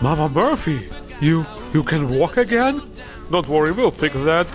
Mama Murphy, you can walk again? Don't worry, we'll fix that.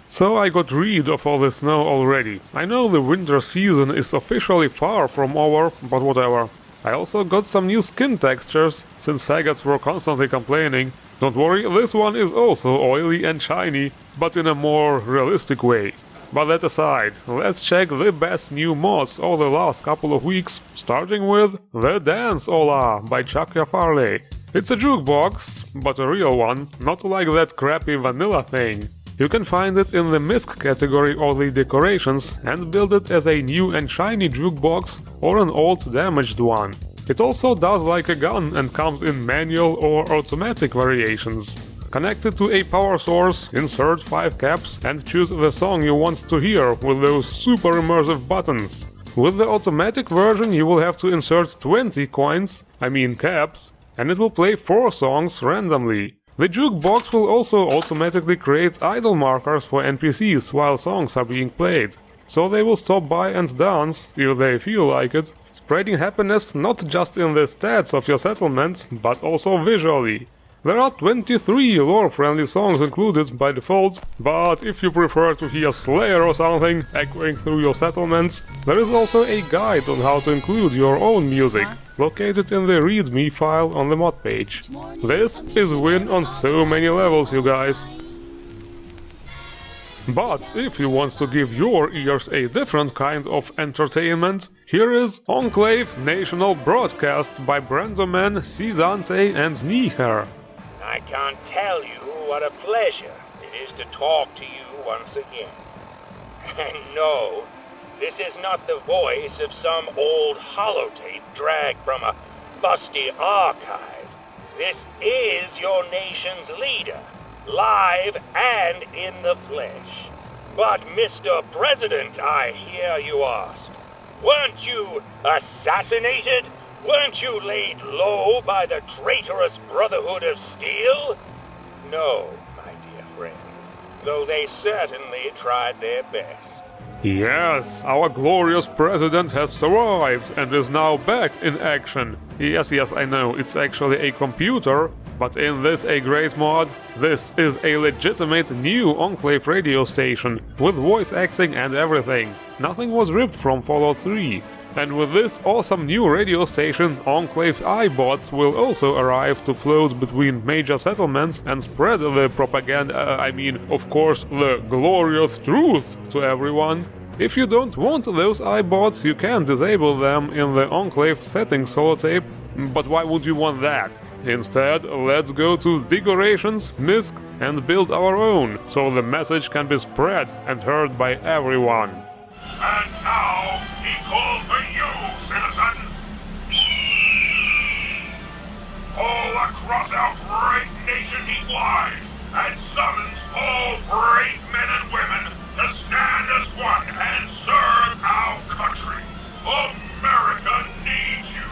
So I got rid of all the snow already. I know the winter season is officially far from over, but whatever. I also got some new skin textures, since faggots were constantly complaining. Don't worry, this one is also oily and shiny, but in a more realistic way. But that aside, let's check the best new mods of the last couple of weeks, starting with the Dance-Ola by Yutarley. It's a jukebox, but a real one, not like that crappy vanilla thing. You can find it in the misc category of the decorations and build it as a new and shiny jukebox or an old damaged one. It also does like a gun and comes in manual or automatic variations. Connect it to a power source, insert 5 caps and choose the song you want to hear with those super immersive buttons. With the automatic version you will have to insert 20 caps, and it will play 4 songs randomly. The jukebox will also automatically create idle markers for NPCs while songs are being played, so they will stop by and dance, if they feel like it, spreading happiness not just in the stats of your settlement, but also visually. There are 23 lore-friendly songs included by default, but if you prefer to hear Slayer or something echoing through your settlements, there is also a guide on how to include your own music, located in the README file on the mod page. This is win on so many levels, you guys. But if you want to give your ears a different kind of entertainment, here is Enclave National Broadcast by Brandoman, C. Dante and Niero. I can't tell you what a pleasure it is to talk to you once again. And no, this is not the voice of some old holotape dragged from a busty archive. This is your nation's leader, live and in the flesh. But Mr. President, I hear you ask, weren't you assassinated? Weren't you laid low by the traitorous Brotherhood of Steel? No, my dear friends, though they certainly tried their best. Yes, our glorious president has survived and is now back in action. Yes, I know, it's actually a computer, but in this A great mod, this is a legitimate new Enclave radio station, with voice acting and everything. Nothing was ripped from Fallout 3. And with this awesome new radio station, Enclave iBots will also arrive to float between major settlements and spread the propaganda, of course, the glorious truth to everyone. If you don't want those iBots, you can disable them in the Enclave settings holotape, but why would you want that? Instead, let's go to Decorations, MISC and build our own, so the message can be spread and heard by everyone. And now, he calls for you, citizen! All across our great nation he flies, and summons all brave men and women to stand as one and serve our country. America needs you!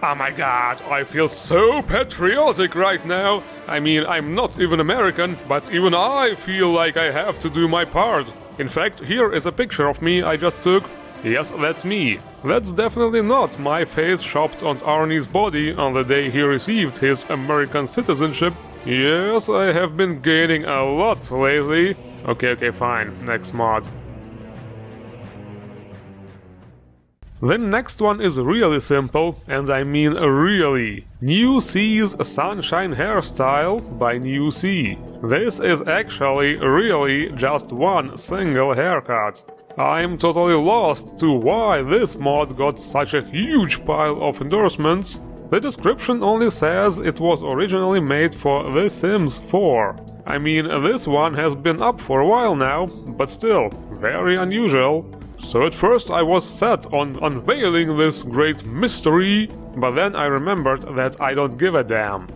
Oh my god, I feel so patriotic right now. I'm not even American, but even I feel like I have to do my part. In fact, here is a picture of me I just took. Yes, that's me. That's definitely not my face shopped on Arnie's body on the day he received his American citizenship. Yes, I have been gaining a lot lately. Okay, fine. Next mod. The next one is really simple, and I mean really. Newsea's Sunshine Hairstyle by Newsea. This is actually really just one single haircut. I'm totally lost to why this mod got such a huge pile of endorsements. The description only says it was originally made for The Sims 4. This one has been up for a while now, but still, very unusual. So at first I was set on unveiling this great mystery, but then I remembered that I don't give a damn.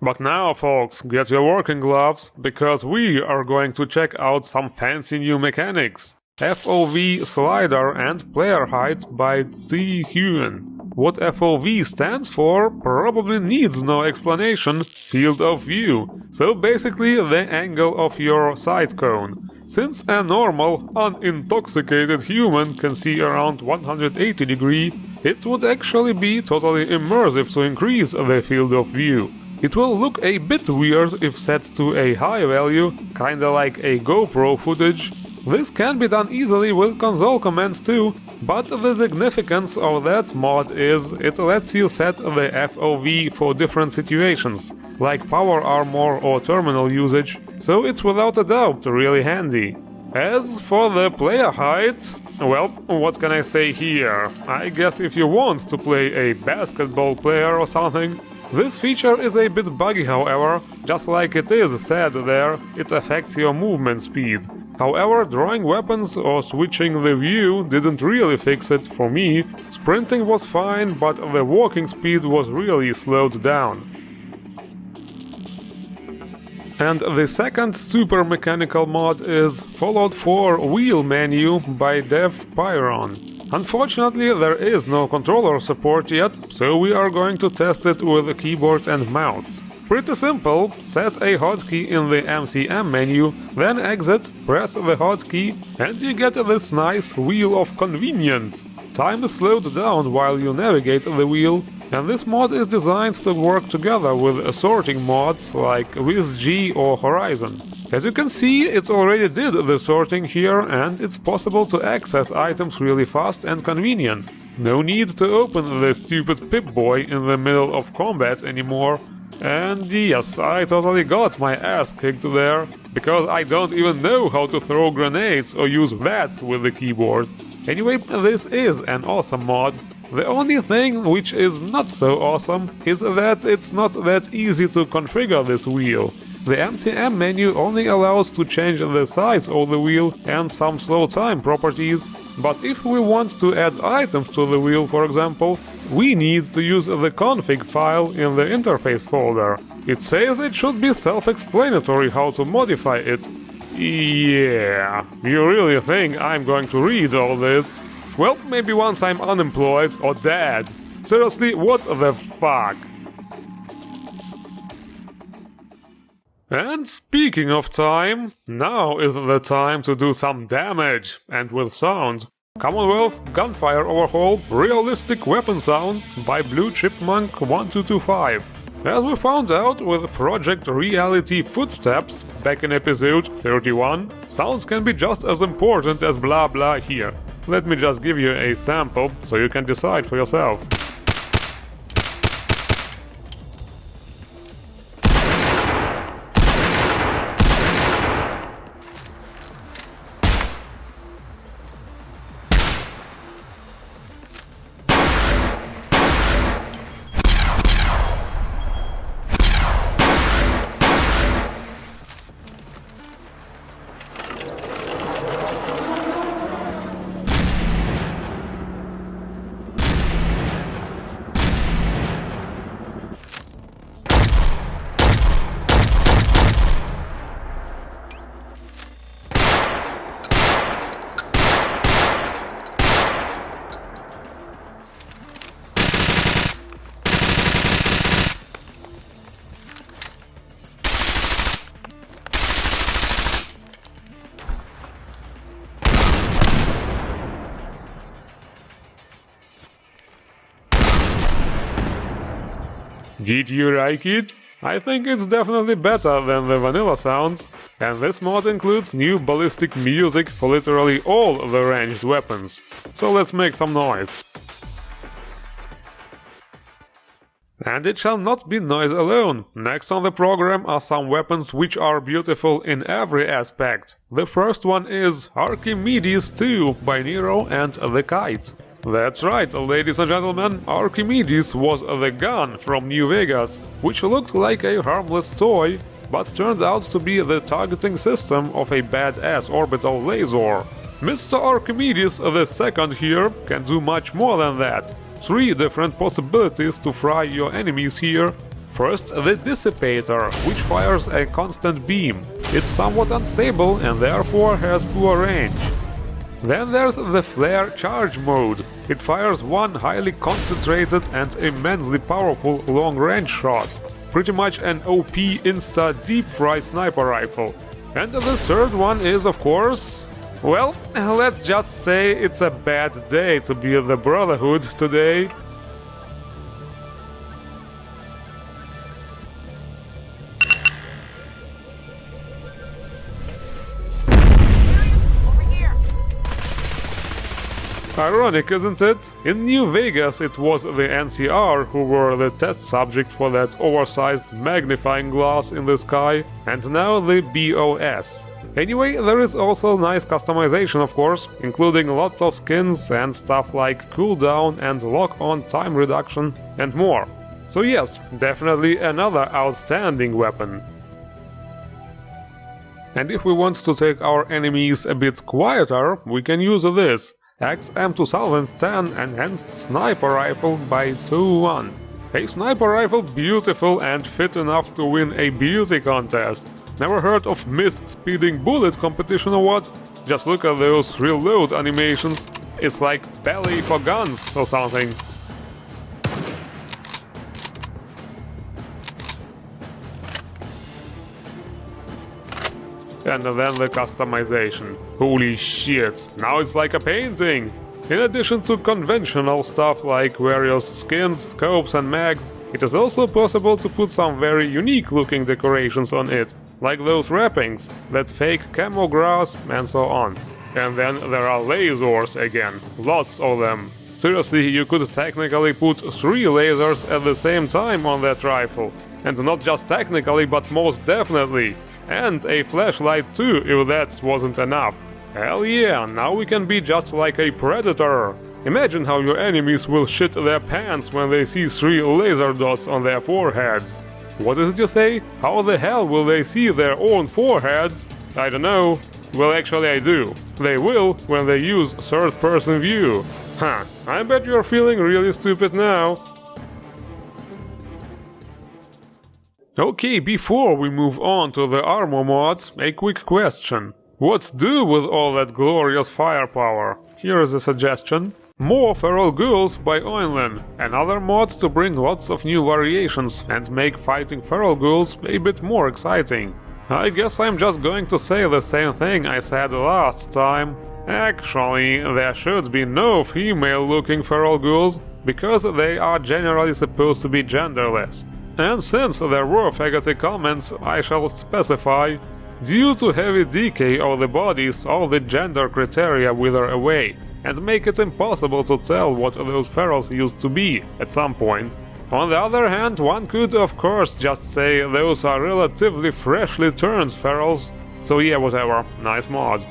But now, folks, get your working gloves, because we are going to check out some fancy new mechanics. FOV slider and player height by tooun. What FOV stands for probably needs no explanation, field of view, so basically the angle of your sight cone. Since a normal, unintoxicated human can see around 180 degrees, it would actually be totally immersive to increase the field of view. It will look a bit weird if set to a high value, kinda like a GoPro footage. This can be done easily with console commands too, but the significance of that mod is it lets you set the FOV for different situations, like power armor or terminal usage, so it's without a doubt really handy. As for the player height, well, what can I say here? I guess if you want to play a basketball player or something. This feature is a bit buggy, however, just like it is said there, it affects your movement speed. However, drawing weapons or switching the view didn't really fix it for me. Sprinting was fine, but the walking speed was really slowed down. And the second super mechanical mod is Fallout 4 Wheel Menu by devpieron. Unfortunately, there is no controller support yet, so we are going to test it with a keyboard and mouse. Pretty simple, set a hotkey in the MCM menu, then exit, press the hotkey, and you get this nice wheel of convenience. Time is slowed down while you navigate the wheel, and this mod is designed to work together with sorting mods like WizG or Horizon. As you can see, it already did the sorting here, and it's possible to access items really fast and convenient. No need to open the stupid Pip-Boy in the middle of combat anymore. And yes, I totally got my ass kicked there, because I don't even know how to throw grenades or use VATS with the keyboard. Anyway, this is an awesome mod. The only thing which is not so awesome is that it's not that easy to configure this wheel. The MCM menu only allows to change the size of the wheel and some slow time properties, but if we want to add items to the wheel, for example, we need to use the config file in the interface folder. It says it should be self-explanatory how to modify it. Yeah, you really think I'm going to read all this? Well, maybe once I'm unemployed or dead. Seriously, what the fuck? And speaking of time, now is the time to do some damage, and with sound. Commonwealth Gunfire Overhaul-realistic weapon sounds by Blue Chipmunk 1225. As we found out with Project Reality Footsteps back in episode 31, sounds can be just as important as blah blah here. Let me just give you a sample so you can decide for yourself. Did you like it? I think it's definitely better than the vanilla sounds, and this mod includes new ballistic music for literally all the ranged weapons. So let's make some noise. And it shall not be noise alone. Next on the program are some weapons which are beautiful in every aspect. The first one is Archimedes-II by Niero and Thekite. That's right, ladies and gentlemen, Archimedes was the gun from New Vegas, which looked like a harmless toy, but turned out to be the targeting system of a badass orbital laser. Mr. Archimedes II here can do much more than that. 3 different possibilities to fry your enemies here. First, the Dissipator, which fires a constant beam. It's somewhat unstable and therefore has poor range. Then there's the Flare Charge mode. It fires one highly concentrated and immensely powerful long-range shot. Pretty much an OP insta deep-fry sniper rifle. And the third one is, of course... well, let's just say it's a bad day to be the Brotherhood today. Ironic, isn't it? In New Vegas it was the NCR who were the test subject for that oversized magnifying glass in the sky, and now the BOS. Anyway, there is also nice customization, of course, including lots of skins and stuff like cooldown and lock-on time reduction and more. So yes, definitely another outstanding weapon. And if we want to take our enemies a bit quieter, we can use this. XM2010 Enhanced Sniper Rifle by tooun. A sniper rifle beautiful and fit enough to win a beauty contest. Never heard of Miss Speeding Bullet competition or what? Just look at those reload animations. It's like ballet for guns or something. And then the customization. Holy shit, now it's like a painting! In addition to conventional stuff like various skins, scopes and mags, it is also possible to put some very unique looking decorations on it, like those wrappings, that fake camo grass and so on. And then there are lasers again, lots of them. Seriously, you could technically put 3 lasers at the same time on that rifle. And not just technically, but most definitely. And a flashlight too, if that wasn't enough. Hell yeah, now we can be just like a predator. Imagine how your enemies will shit their pants when they see 3 laser dots on their foreheads. What is it you say? How the hell will they see their own foreheads? I don't know. Well, actually I do. They will when they use third-person view. Huh, I bet you're feeling really stupid now. Okay, before we move on to the armor mods, a quick question. What do with all that glorious firepower? Here is a suggestion. More Feral Ghouls by Oinlin, another mod to bring lots of new variations and make fighting Feral Ghouls a bit more exciting. I guess I'm just going to say the same thing I said last time. Actually, there should be no female-looking Feral Ghouls, because they are generally supposed to be genderless. And since there were faggoty comments, I shall specify, due to heavy decay of the bodies, all the gender criteria wither away, and make it impossible to tell what those ferals used to be at some point. On the other hand, one could of course just say those are relatively freshly turned ferals, so yeah, whatever, nice mod.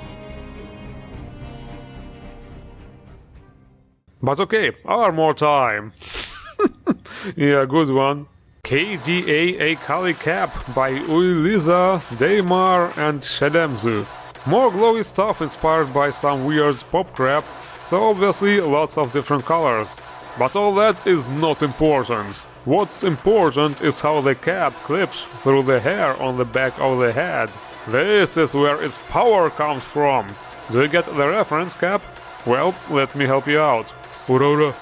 But okay, armor time! Yeah, good one. KDA Akali Cap by Uiliza, Daymar and Shedemzu. More glowy stuff inspired by some weird pop crap, so obviously lots of different colors. But all that is not important. What's important is how the cap clips through the hair on the back of the head. This is where its power comes from. Do you get the reference, Cap? Well, let me help you out. Aurora.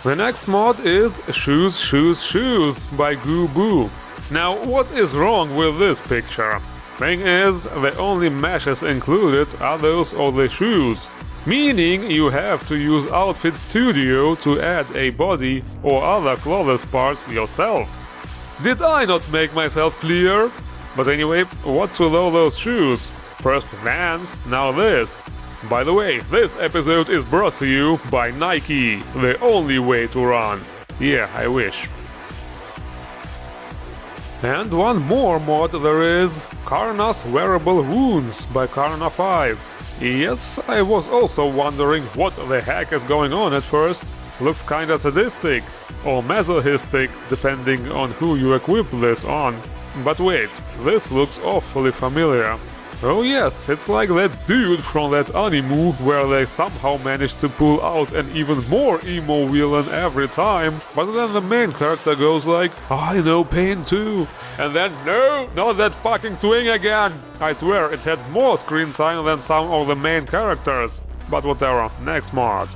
The next mod is Shoes, Shoes, Shoes by Goo Boo. Now, what is wrong with this picture? Thing is, the only meshes included are those of the shoes, meaning you have to use Outfit Studio to add a body or other clothes parts yourself. Did I not make myself clear? But anyway, what's with all those shoes? First Vans, now this. By the way, this episode is brought to you by Nike, the only way to run. Yeah, I wish. And one more mod there is, Karna's Wearable Wounds by Karna 5. Yes, I was also wondering what the heck is going on at first. Looks kinda sadistic, or masochistic, depending on who you equip this on. But wait, this looks awfully familiar. Oh yes, it's like that dude from that anime where they somehow managed to pull out an even more emo villain every time, but then the main character goes like, I know pain too, and then no, not that fucking twing again! I swear it had more screen time than some of the main characters, but whatever, next mod.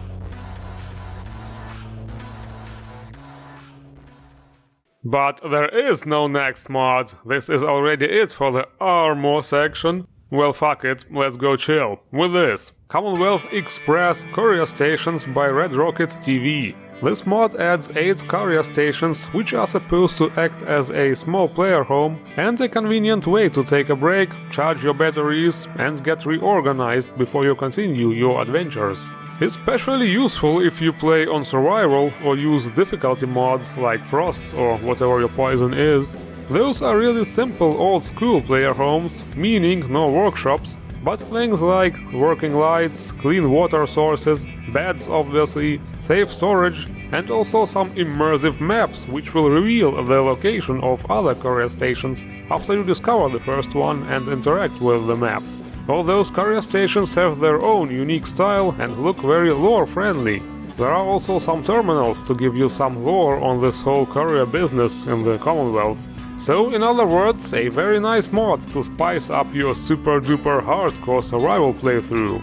But there is no next mod, this is already it for the armor section. Well fuck it, let's go chill with this. Commonwealth Express Courier Stations by RedRocketTV. This mod adds 8 courier stations, which are supposed to act as a small player home and a convenient way to take a break, charge your batteries and get reorganized before you continue your adventures. Especially useful if you play on survival or use difficulty mods like Frost or whatever your poison is. Those are really simple old-school player homes, meaning no workshops, but things like working lights, clean water sources, beds obviously, safe storage, and also some immersive maps which will reveal the location of other courier stations after you discover the first one and interact with the map. All those courier stations have their own unique style and look very lore-friendly. There are also some terminals to give you some lore on this whole courier business in the Commonwealth. So, in other words, a very nice mod to spice up your super-duper hardcore survival playthrough.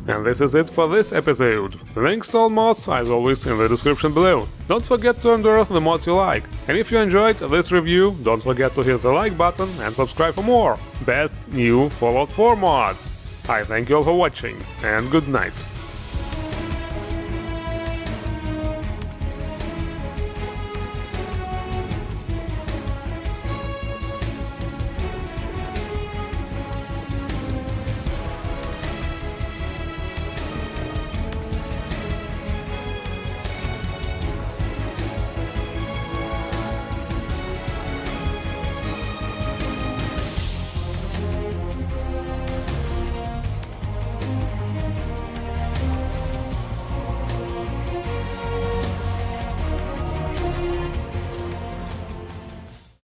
And this is it for this episode. Links to all mods, as always, in the description below. Don't forget to unearth the mods you like. And if you enjoyed this review, don't forget to hit the like button and subscribe for more best new Fallout 4 mods. I thank you all for watching, and good night.